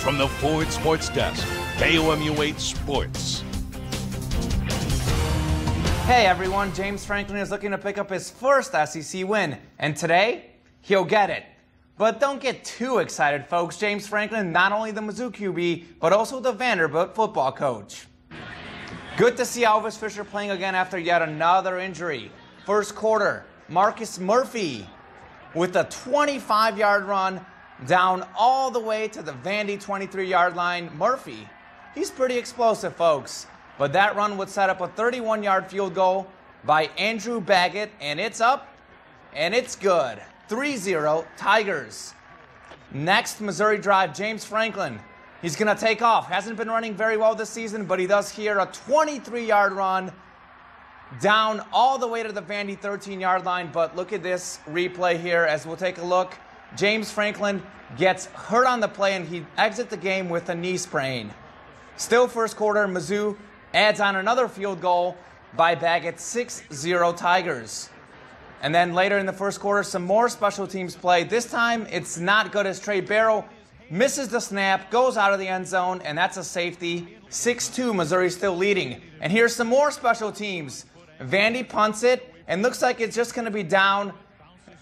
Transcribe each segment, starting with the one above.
From the Ford Sports Desk, KOMU 8 Sports. Hey everyone, James Franklin is looking to pick up his first SEC win, and today, he'll get it. But don't get too excited, folks. James Franklin, not only the Mizzou QB, but also the Vanderbilt football coach. Good to see Elvis Fisher playing again after yet another injury. First quarter, Marcus Murphy with a 25-yard run down all the way to the Vandy 23-yard line. Murphy, he's pretty explosive, folks. But that run would set up a 31-yard field goal by Andrew Baggett, and it's up, and it's good. 3-0 Tigers. Next Missouri drive, James Franklin. He's going to take off. Hasn't been running very well this season, but he does here a 23-yard run down all the way to the Vandy 13-yard line. But look at this replay here as we'll take a look. James Franklin gets hurt on the play, and he exits the game with a knee sprain. Still first quarter, Mizzou adds on another field goal by Baggett, 6-0 Tigers. And then later in the first quarter, some more special teams play. This time, it's not good as Trey Barrow misses the snap, goes out of the end zone, and that's a safety. 6-2, Missouri still leading. And here's some more special teams. Vandy punts it, and looks like it's just going to be down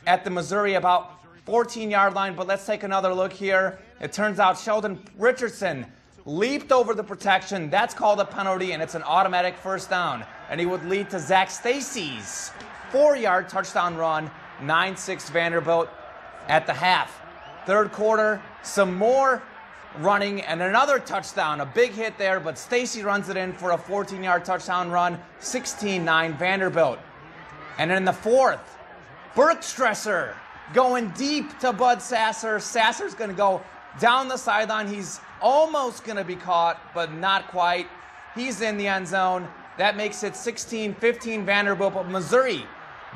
at the Missouri about 14-yard line, but let's take another look here. It turns out Sheldon Richardson leaped over the protection. That's called a penalty, and it's an automatic first down. And he would lead to Zach Stacy's 4-yard touchdown run, 9-6 Vanderbilt at the half. Third quarter, some more running and another touchdown. A big hit there, but Stacy runs it in for a 14-yard touchdown run, 16-9 Vanderbilt. And in the fourth, Bergstresser going deep to Bud Sasser. Sasser's going to go down the sideline. He's almost going to be caught, but not quite. He's in the end zone. That makes it 16-15 Vanderbilt, but Missouri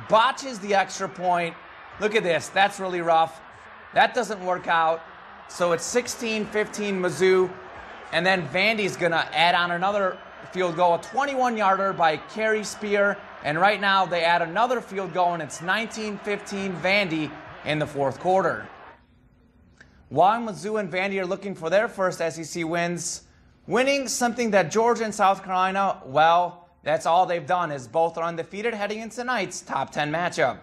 botches the extra point. Look at this. That's really rough. That doesn't work out. So it's 16-15 Mizzou, and then Vandy's going to add on another field goal, a 21-yarder by Kerry Spear, and right now they add another field goal, and it's 19-15 Vandy in the fourth quarter. While Mizzou and Vandy are looking for their first SEC wins, winning something that Georgia and South Carolina, well, that's all they've done, is both are undefeated heading into tonight's top 10 matchup.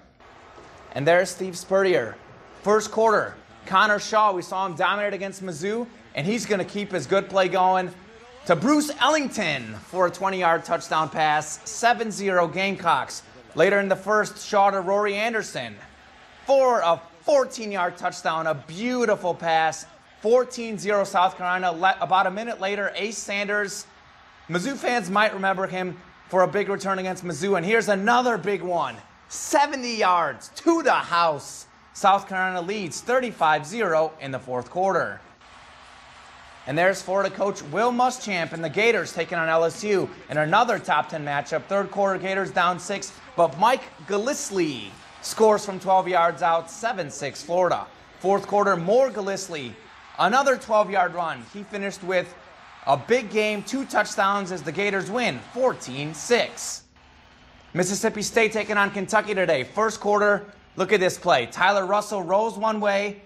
And there's Steve Spurrier. First quarter, Connor Shaw, we saw him dominate against Mizzou, and he's going to keep his good play going to Bruce Ellington for a 20-yard touchdown pass, 7-0 Gamecocks. Later in the first, Shaw to Rory Anderson for a 14-yard touchdown, a beautiful pass, 14-0 South Carolina. About a minute later, Ace Sanders, Mizzou fans might remember him for a big return against Mizzou, and here's another big one, 70 yards to the house. South Carolina leads 35-0 in the fourth quarter. And there's Florida coach Will Muschamp and the Gators taking on LSU in another top 10 matchup. Third quarter, Gators down 6, but Mike Gillislee scores from 12 yards out, 7-6 Florida. Fourth quarter, more Gillislee, another 12-yard run. He finished with a big game, 2 touchdowns as the Gators win, 14-6. Mississippi State taking on Kentucky today. First quarter, look at this play. Tyler Russell rolls one way,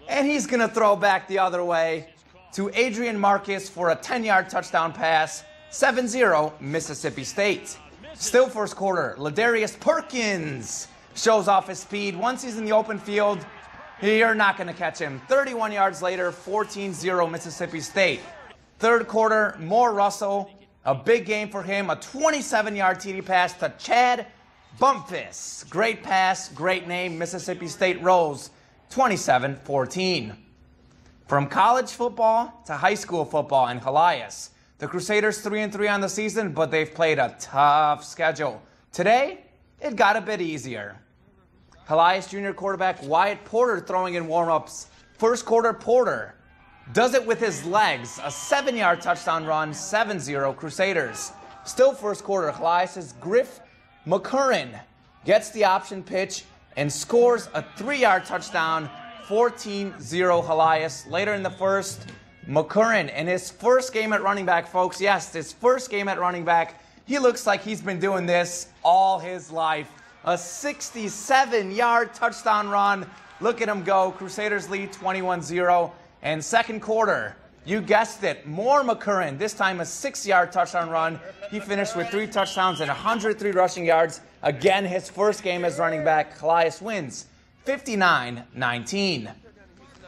and he's going to throw back the other way to Adrian Marcus for a 10-yard touchdown pass, 7-0 Mississippi State. Still first quarter, Ladarius Perkins shows off his speed. Once he's in the open field, you're not going to catch him. 31 yards later, 14-0 Mississippi State. Third quarter, more Russell. A big game for him, a 27-yard TD pass to Chad Bumpus. Great pass, great name. Mississippi State rolls 27-14. From college football to high school football in Helias, the Crusaders 3-3 on the season, but they've played a tough schedule. Today, it got a bit easier. Helias junior quarterback Wyatt Porter throwing in warm-ups. First quarter, Porter does it with his legs. A 7-yard touchdown run, 7-0 Crusaders. Still first quarter, Helias' Griff McCurran gets the option pitch and scores a 3-yard touchdown, 14-0 Helias. Later in the first, McCurran in his first game at running back, folks. Yes, his first game at running back. He looks like he's been doing this all his life. A 67-yard touchdown run. Look at him go. Crusaders lead 21-0. And second quarter, You guessed it, Moore McCurran, this time a 6-yard touchdown run. He finished with 3 touchdowns and 103 rushing yards. Again, his first game as running back. Calais wins 59-19.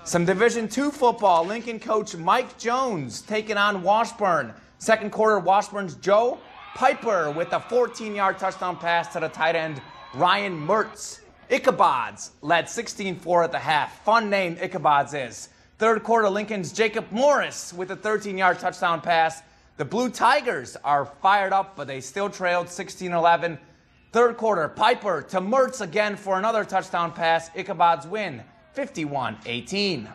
Some Division II football. Lincoln coach Mike Jones taking on Washburn. Second quarter, Washburn's Joe Piper with a 14-yard touchdown pass to the tight end Ryan Mertz. Ichabods led 16-4 at the half. Fun name Ichabods is. Third quarter, Lincoln's Jacob Morris with a 13-yard touchdown pass. The Blue Tigers are fired up, but they still trailed 16-11. Third quarter, Piper to Mertz again for another touchdown pass. Ichabods win 51-18.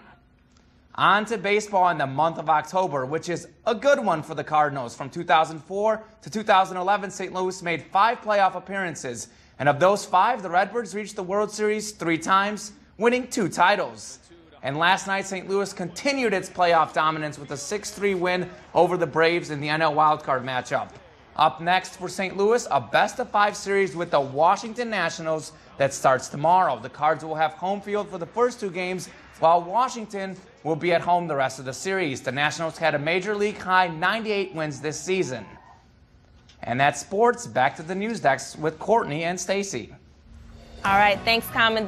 On to baseball in the month of October, which is a good one for the Cardinals. From 2004 to 2011, St. Louis made 5 playoff appearances. And of those 5, the Redbirds reached the World Series 3 times, winning 2 titles. And last night, St. Louis continued its playoff dominance with a 6-3 win over the Braves in the NL wildcard matchup. Up next for St. Louis, a best-of-5 series with the Washington Nationals that starts tomorrow. The Cards will have home field for the first 2 games, while Washington will be at home the rest of the series. The Nationals had a Major League high 98 wins this season. And that's sports. Back to the news desk with Courtney and Stacy. All right, thanks, Common.